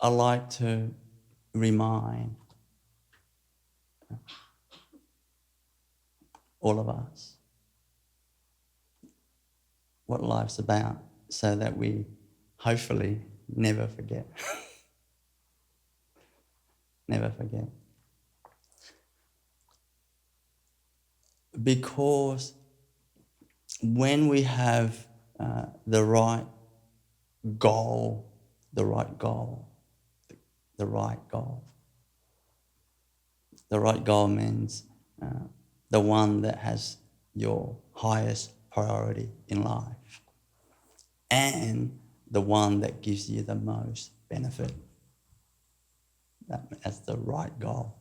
I like to remind all of us what life's about so that we hopefully never forget. Never forget. Because when we have the right goal, the right goal means the one that has your highest priority in life and the one that gives you the most benefit. That's the right goal.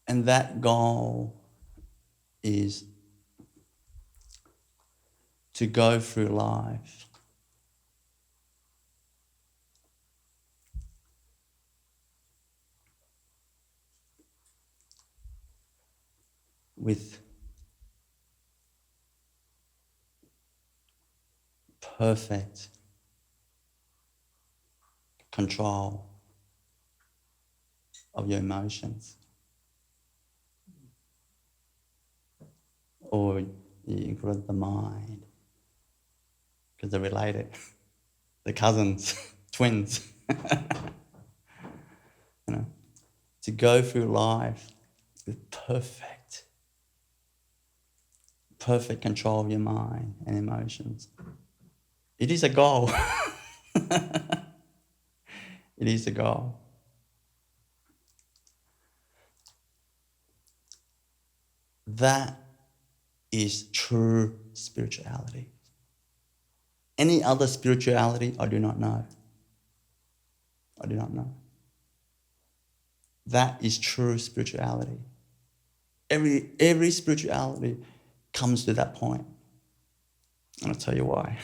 And that goal is to go through life with perfect control of your emotions. Or you include the mind, because they're related. They're cousins, twins. You know, to go through life with perfect control of your mind and emotions. It is a goal. It is a goal. That is true spirituality. Any other spirituality, I do not know. I do not know. That is true spirituality. Every spirituality comes to that point. And I'll tell you why.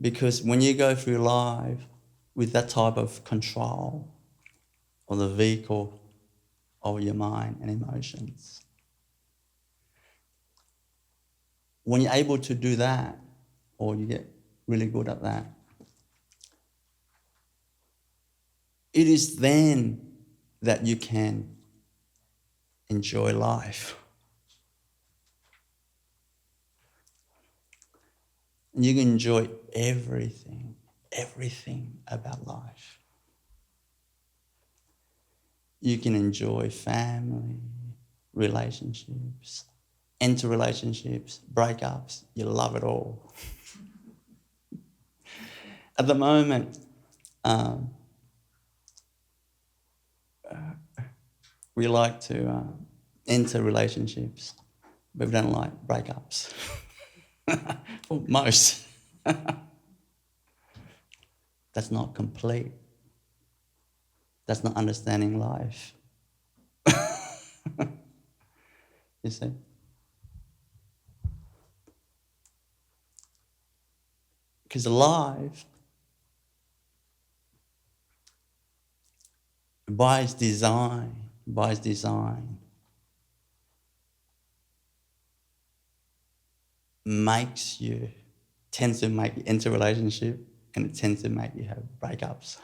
Because when you go through life with that type of control of the vehicle of your mind and emotions, when you're able to do that, or you get really good at that, it is then that you can enjoy life. And you can enjoy everything about life. You can enjoy family, relationships, interrelationships, breakups. You love it all. At the moment, we like to enter relationships, but we don't like breakups. Well, most. That's not complete. That's not understanding life. You see? Because life, by its design, tends to make you enter a relationship, and it tends to make you have breakups.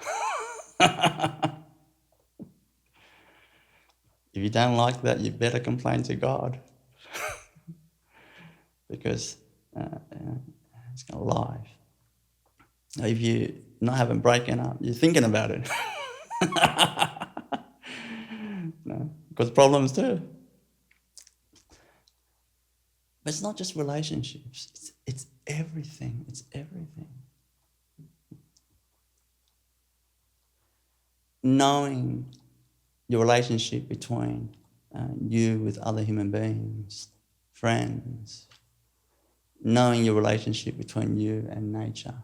If you don't like that, you better complain to God. Because it's kind of life. Now, if you're not having breaking up, you're thinking about it. No, because problems too. But it's not just relationships. It's everything. It's everything. Knowing your relationship between you with other human beings, friends, knowing your relationship between you and nature.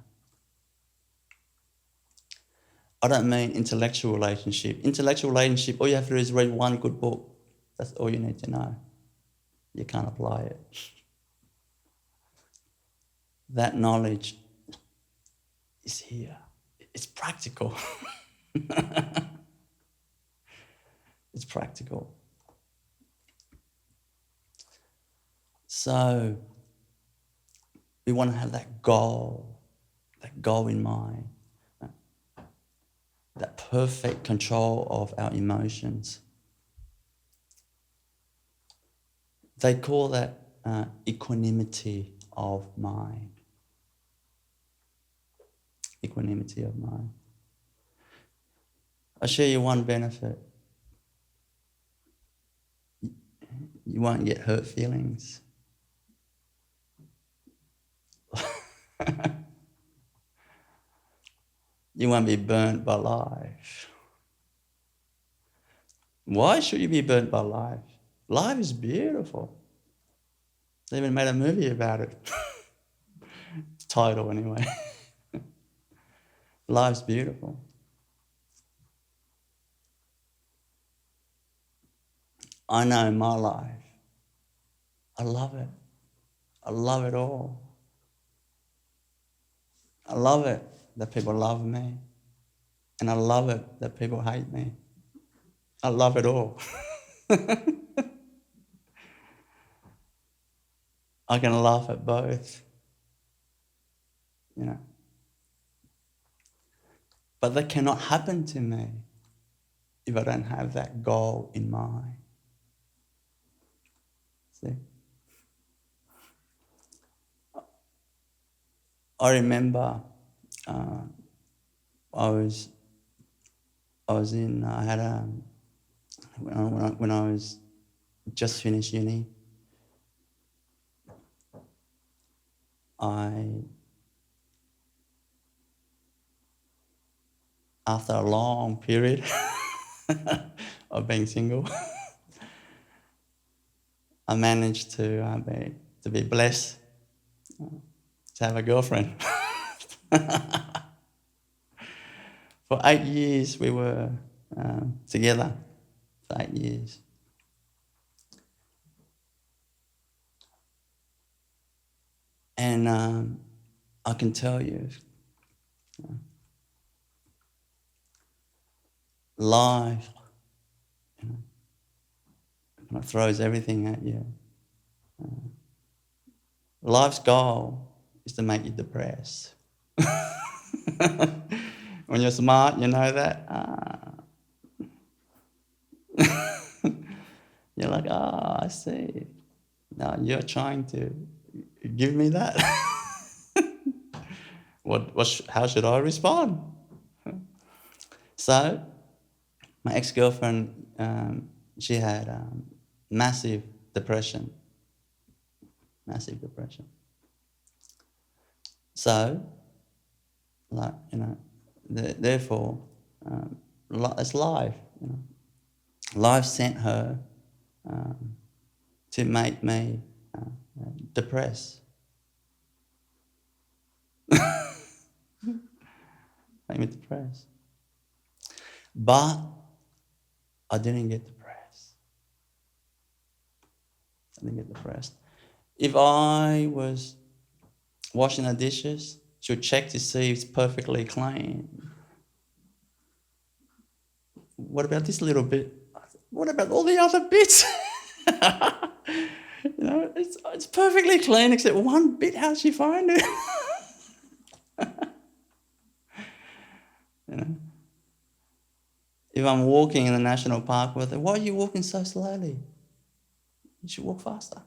I don't mean intellectual relationship. Intellectual relationship, all you have to do is read one good book. That's all you need to know. You can't apply it. That knowledge is here. It's practical. It's practical. So We want to have that goal in mind, that perfect control of our emotions. They call that equanimity of mind. Equanimity of mind. I'll show you one benefit. You won't get hurt feelings. You won't be burnt by life. Why should you be burnt by life? Life is beautiful. They even made a movie about it. Title anyway. Life's beautiful. I know my life. I love it. I love it all. I love it that people love me. And I love it that people hate me. I love it all. I can laugh at both, you know. But that cannot happen to me if I don't have that goal in mind. See? I remember when I was just finished uni, after a long period of being single, I managed to be blessed to have a girlfriend. For 8 years we were together, for 8 years. And I can tell you, life kind of throws everything at you. Life's goal is to make you depressed. When you're smart, you know that. You're like, I see. Now you're trying to give me that. How should I respond? So, my ex-girlfriend, she had massive depression. So, therefore, it's life. Life sent her to make me depressed. Make me depressed. But I didn't get depressed. If I was washing the dishes, she'll check to see if it's perfectly clean. What about this little bit? What about all the other bits? It's perfectly clean except one bit. How'd she find it? If I'm walking in the national park with her, why are you walking so slowly? You should walk faster.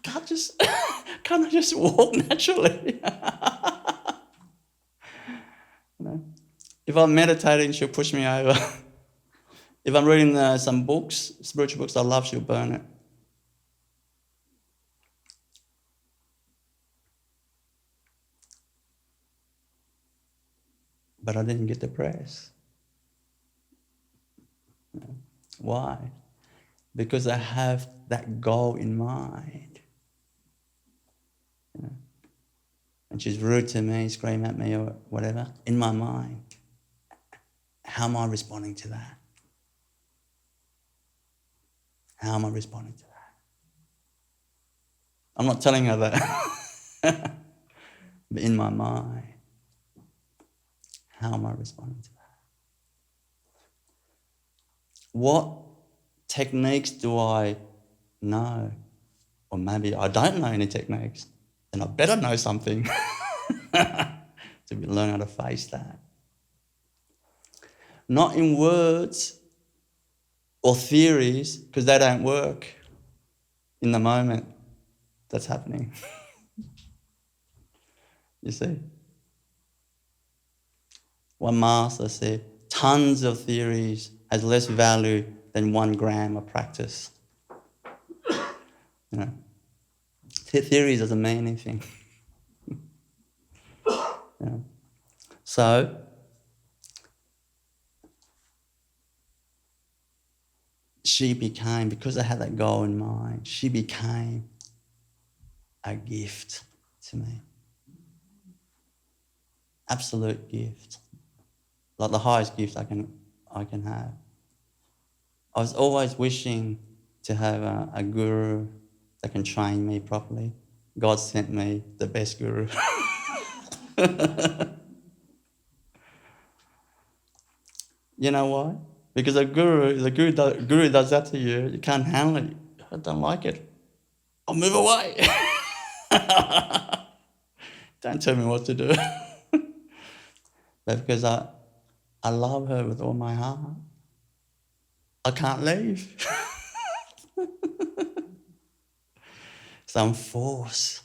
Can't I just walk naturally? If I'm meditating, she'll push me over. If I'm reading some books, spiritual books I love, she'll burn it. But I didn't get depressed. Why? Because I have that goal in mind. And she's rude to me, scream at me or whatever, in my mind. How am I responding to that? How am I responding to that? I'm not telling her that. But in my mind, how am I responding to that? What techniques do I know? Or maybe I don't know any techniques. then I better know something to learn how to face that. Not in words or theories, because they don't work in the moment that's happening. You see? One master said, tons of theories has less value than 1 gram of practice. You know, theories doesn't mean anything. You know? So, she became, because I had that goal in mind, she became a gift to me. Absolute gift. Like the highest gift I can have. I was always wishing to have a guru that can train me properly. God sent me the best guru. You know why? Because the guru does that to you. You can't handle it. I don't like it. I'll move away. Don't tell me what to do. But because I love her with all my heart, I can't leave. So I'm forced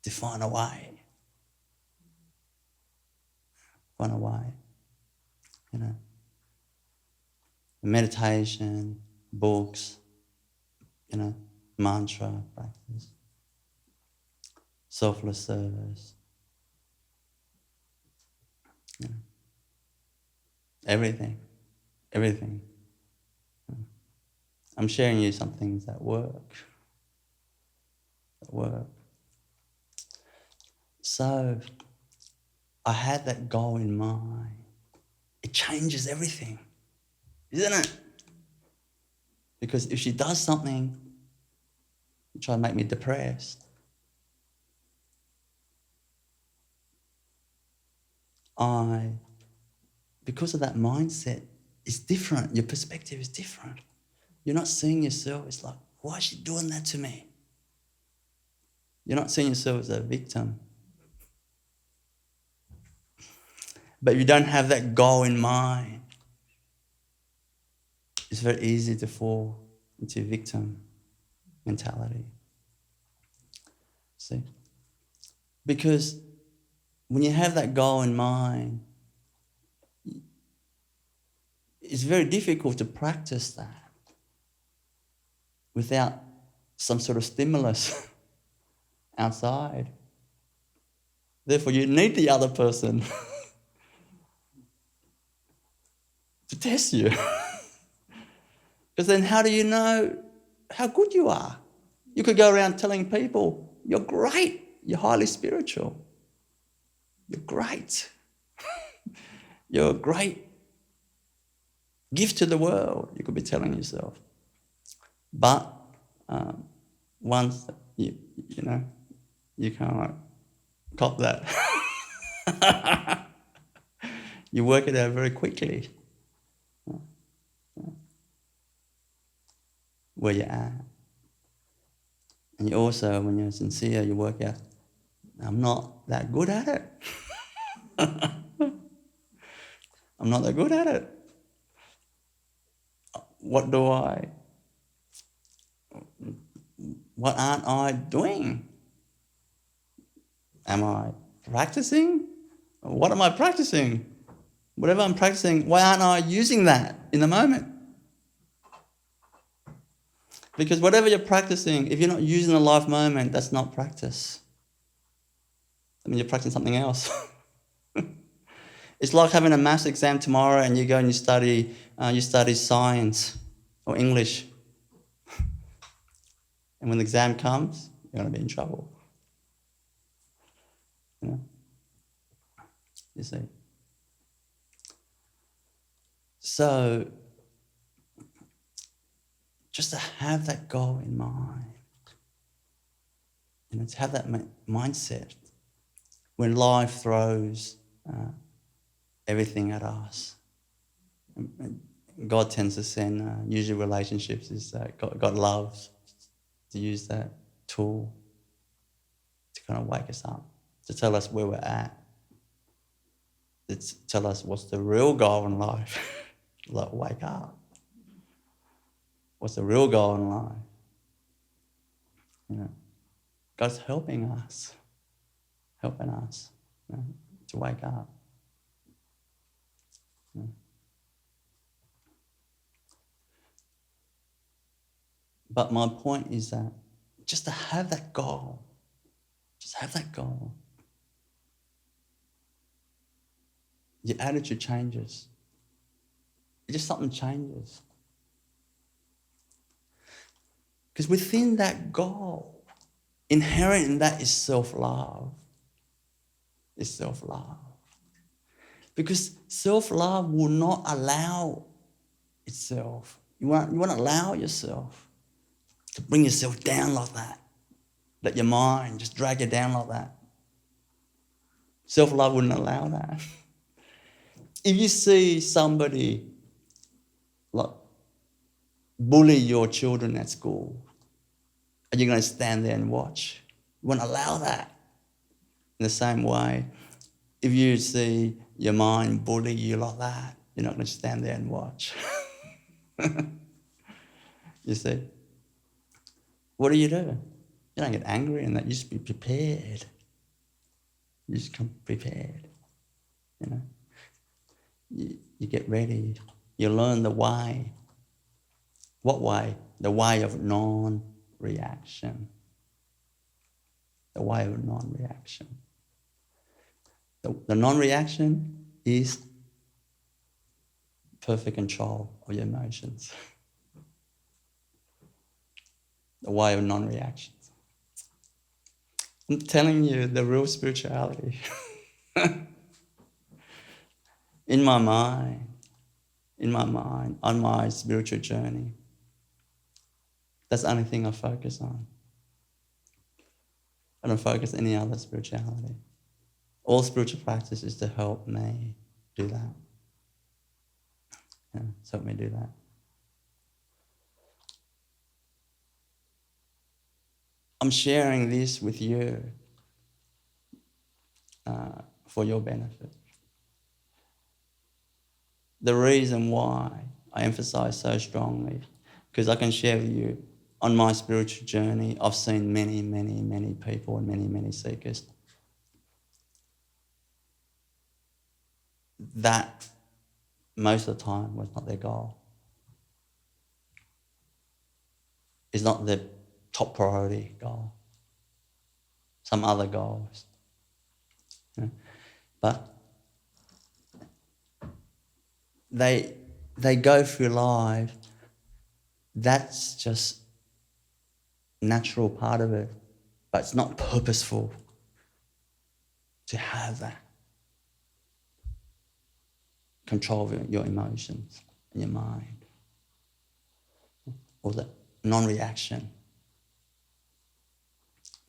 to find a way. Find a way. You know. Meditation, books, you know, mantra practice, selfless service, you know, everything. I'm sharing you some things that work. So I had that goal in mind. It changes everything, isn't it? Because if she does something to try to make me depressed, because of that mindset, it's different. Your perspective is different. You're not seeing yourself, it's like, why is she doing that to me? You're not seeing yourself as a victim. But if you don't have that goal in mind, it's very easy to fall into victim mentality. See? Because when you have that goal in mind, it's very difficult to practice that without some sort of stimulus outside. Therefore, you need the other person to test you. Because then how do you know how good you are? You could go around telling people, you're great, you're highly spiritual, you're great, you're a great gift to the world, you could be telling yourself. But once you can't cop that. You work it out very quickly where you're at. And you also, when you're sincere, you work out, I'm not that good at it. I'm not that good at it. What aren't I doing? Am I practicing? What am I practicing? Whatever I'm practicing, why aren't I using that in the moment? Because whatever you're practicing, if you're not using the life moment, that's not practice. I mean, you're practicing something else. It's like having a maths exam tomorrow and you go and you study science or English. And when the exam comes, you're going to be in trouble. You know? You see? So, just to have that goal in mind, to have that mindset when life throws everything at us. God tends to send, usually relationships is God loves to use that tool. kind of wake us up, to tell us where we're at, to tell us what's the real goal in life. Like, wake up. What's the real goal in life? You know, God's helping us, you know, to wake up. You know. But my point is that just to have that goal, your attitude changes. Just something changes. Because within that goal, inherent in that is self-love. It's self-love. Because self-love will not allow itself. You want to allow yourself to bring yourself down like that. Let your mind just drag you down like that. Self-love wouldn't allow that. If you see somebody like bully your children at school, are you going to stand there and watch? You won't allow that. In the same way, if you see your mind bully you like that, you're not going to stand there and watch. You see? What do? You don't get angry in that. You just be prepared. You just come prepared. You know? You get ready. You learn the way. What way? The way of non-reaction. The way of non-reaction. The non-reaction is perfect control of your emotions. The way of non-reaction. I'm telling you the real spirituality. In my mind, on my spiritual journey, that's the only thing I focus on. I don't focus on any other spirituality. All spiritual practice is to help me do that. Yeah, it's helped me do that. I'm sharing this with you for your benefit. The reason why I emphasize so strongly, because I can share with you, on my spiritual journey, I've seen many, many, many people and many, many seekers that most of the time was not their goal. It's not the top priority goal. Some other goals. You know? But they go through life, that's just natural part of it, but it's not purposeful to have that control of your emotions and your mind, or the non-reaction.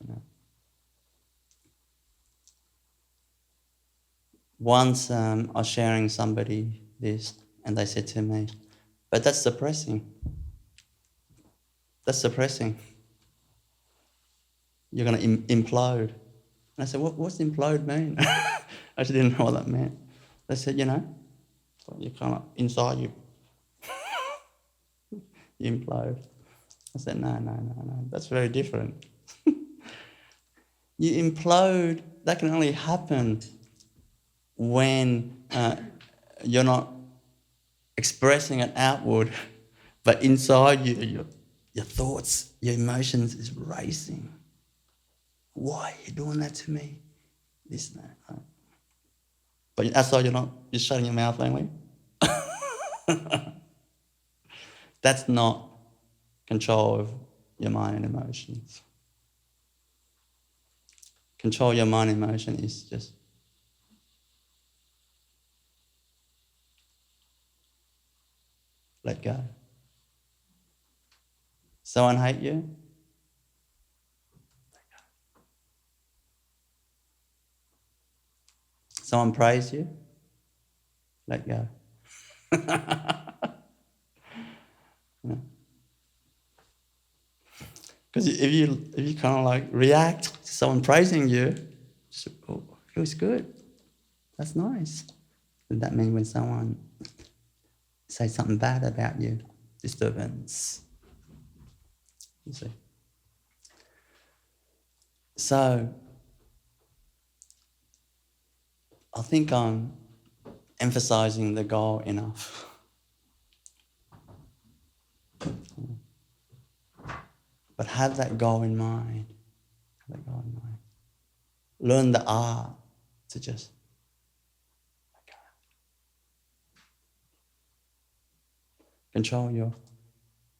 You know? Once I was sharing somebody this, and they said to me, "But that's depressing. That's depressing. You're going to implode." And I said, what's implode mean? I actually didn't know what that meant. They said, you kind of, inside you implode. I said, no, that's very different. You implode, that can only happen when you're not expressing it outward, but inside you, your thoughts, your emotions is racing. Why are you doing that to me? This and that. Right? But outside you're shutting your mouth only. That's not control of your mind and emotions. Control your mind and emotion is just let go. Someone hate you? Let go. Someone praise you? Let go. Because if you kind of like react someone praising you, oh, feels good. That's nice. Does that mean when someone says something bad about you, disturbance? You see. So I think I'm emphasizing the goal enough. But have that goal in mind. Have that goal in mind. Learn the art to just control your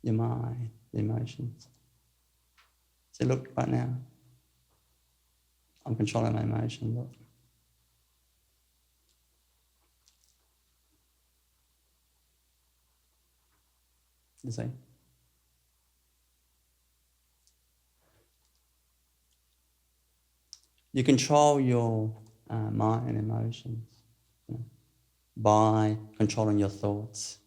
mind, your emotions. So look, right now, I'm controlling my emotion. Look. You see? You control your mind and emotions, you know, by controlling your thoughts.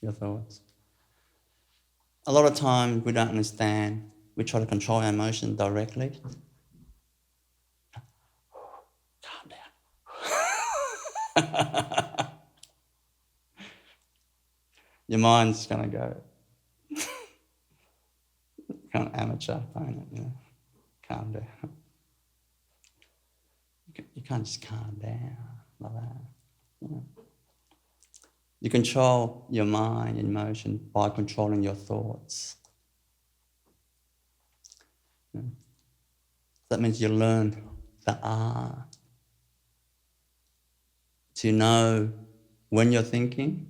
Your thoughts. A lot of times we don't understand. We try to control our emotions directly. Calm down. Your mind's gonna go kind of amateur, ain't it? You know? Calm down. You can't just calm down like that. You know? You control your mind and emotion by controlling your thoughts. You know? That means you learn the art to know when you're thinking,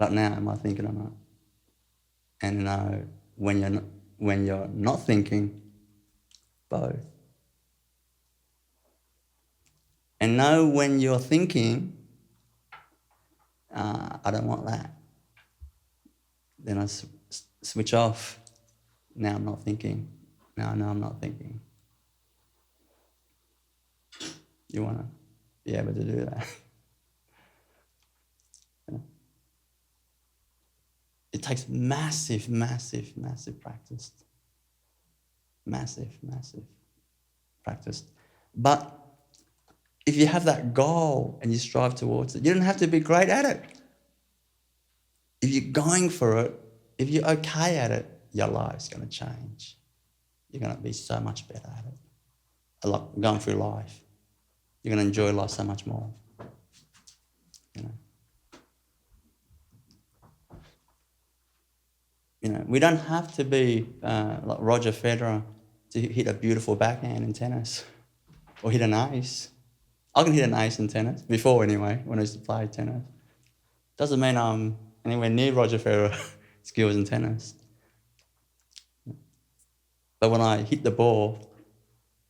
like now, am I thinking or not? And know when you're not thinking, both. And know when you're thinking, I don't want that. Then I switch off. Now I'm not thinking. Now I know I'm not thinking. You want to be able to do that. It takes massive, massive, massive practice. Massive, massive practice. But if you have that goal and you strive towards it, you don't have to be great at it. If you're going for it, if you're okay at it, your life's going to change. You're going to be so much better at it. Going through life, you're going to enjoy life so much more. You know, we don't have to be like Roger Federer to hit a beautiful backhand in tennis or hit an ace. I can hit an ace in tennis, before anyway, when I used to play tennis. Doesn't mean I'm anywhere near Roger Federer skills in tennis. But when I hit the ball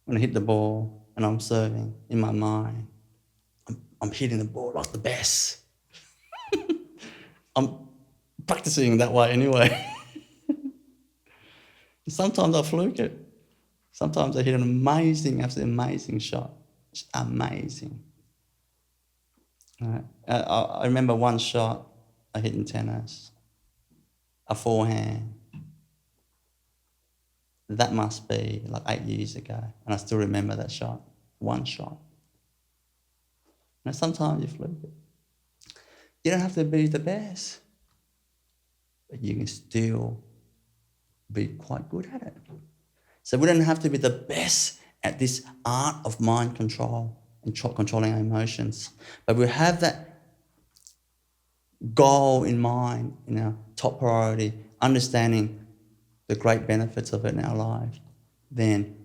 and I'm serving in my mind, I'm hitting the ball like the best. I'm practicing that way anyway. Sometimes I fluke it. Sometimes I hit an amazing, absolutely amazing shot. Just amazing. Right. I remember one shot I hit in tennis, a forehand. That must be like 8 years ago, and I still remember that shot. One shot. Sometimes you fluke it. You don't have to be the best, but you can still be quite good at it. So we don't have to be the best at this art of mind control and controlling our emotions, but we have that goal in mind, top priority, understanding the great benefits of it in our life. Then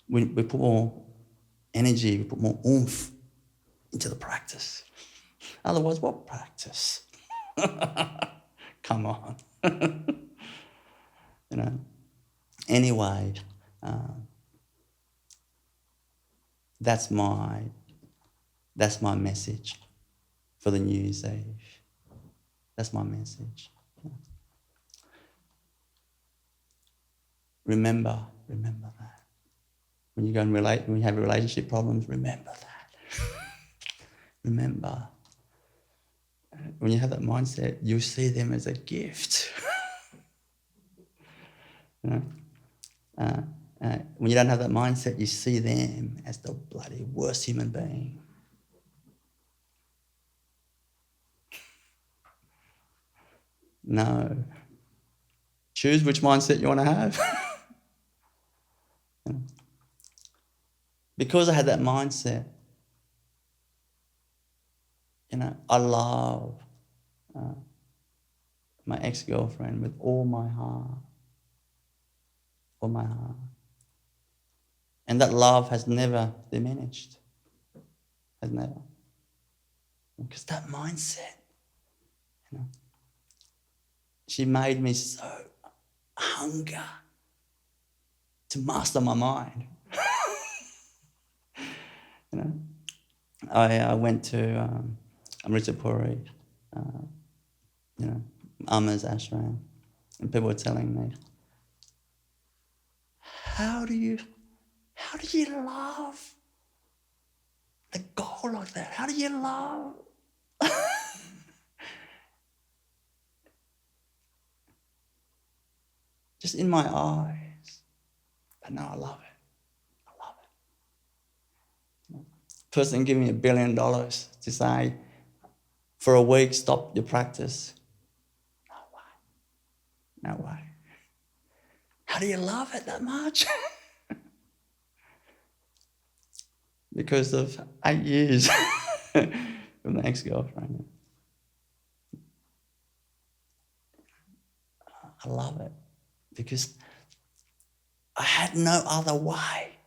we put more energy, we put more oomph into the practice. Otherwise, what practice? Come on. Anyway, that's my message for the New Year's Eve. That's my message. Remember that. When you go and when you have relationship problems, remember that. Remember. When you have that mindset, you see them as a gift. You know, when you don't have that mindset, you see them as the bloody worst human being. No. Choose which mindset you want to have. Because I had that mindset, I love my ex-girlfriend with all my heart. All my heart. And that love has never diminished. Has never. Because that mindset, she made me so hunger to master my mind. I went to Amritapuri, Amma's ashram, and people were telling me, how do you love the goal like that? How do you love? Just in my eyes. But no, I love it. I love it. Person give me $1 billion to say, for a week, stop your practice. No way. No way. How do you love it that much? Because of 8 years with an ex-girlfriend. I love it because I had no other way.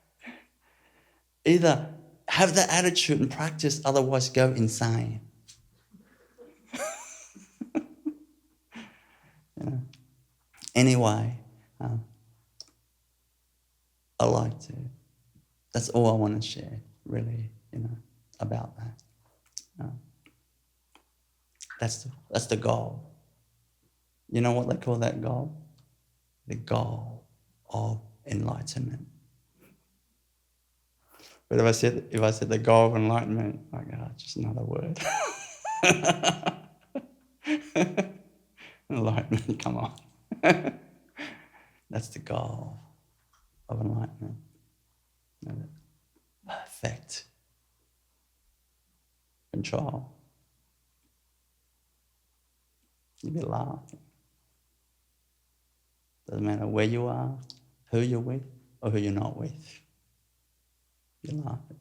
Either have that attitude and practice, otherwise go insane. Anyway, I like to. That's all I want to share, really, about that. That's the goal. You know what they call that goal? The goal of enlightenment. But if I said the goal of enlightenment, like, just another word. Enlightenment, come on. That's the goal of enlightenment. Perfect control. You'd be laughing. Doesn't matter where you are, who you're with, or who you're not with. You're laughing.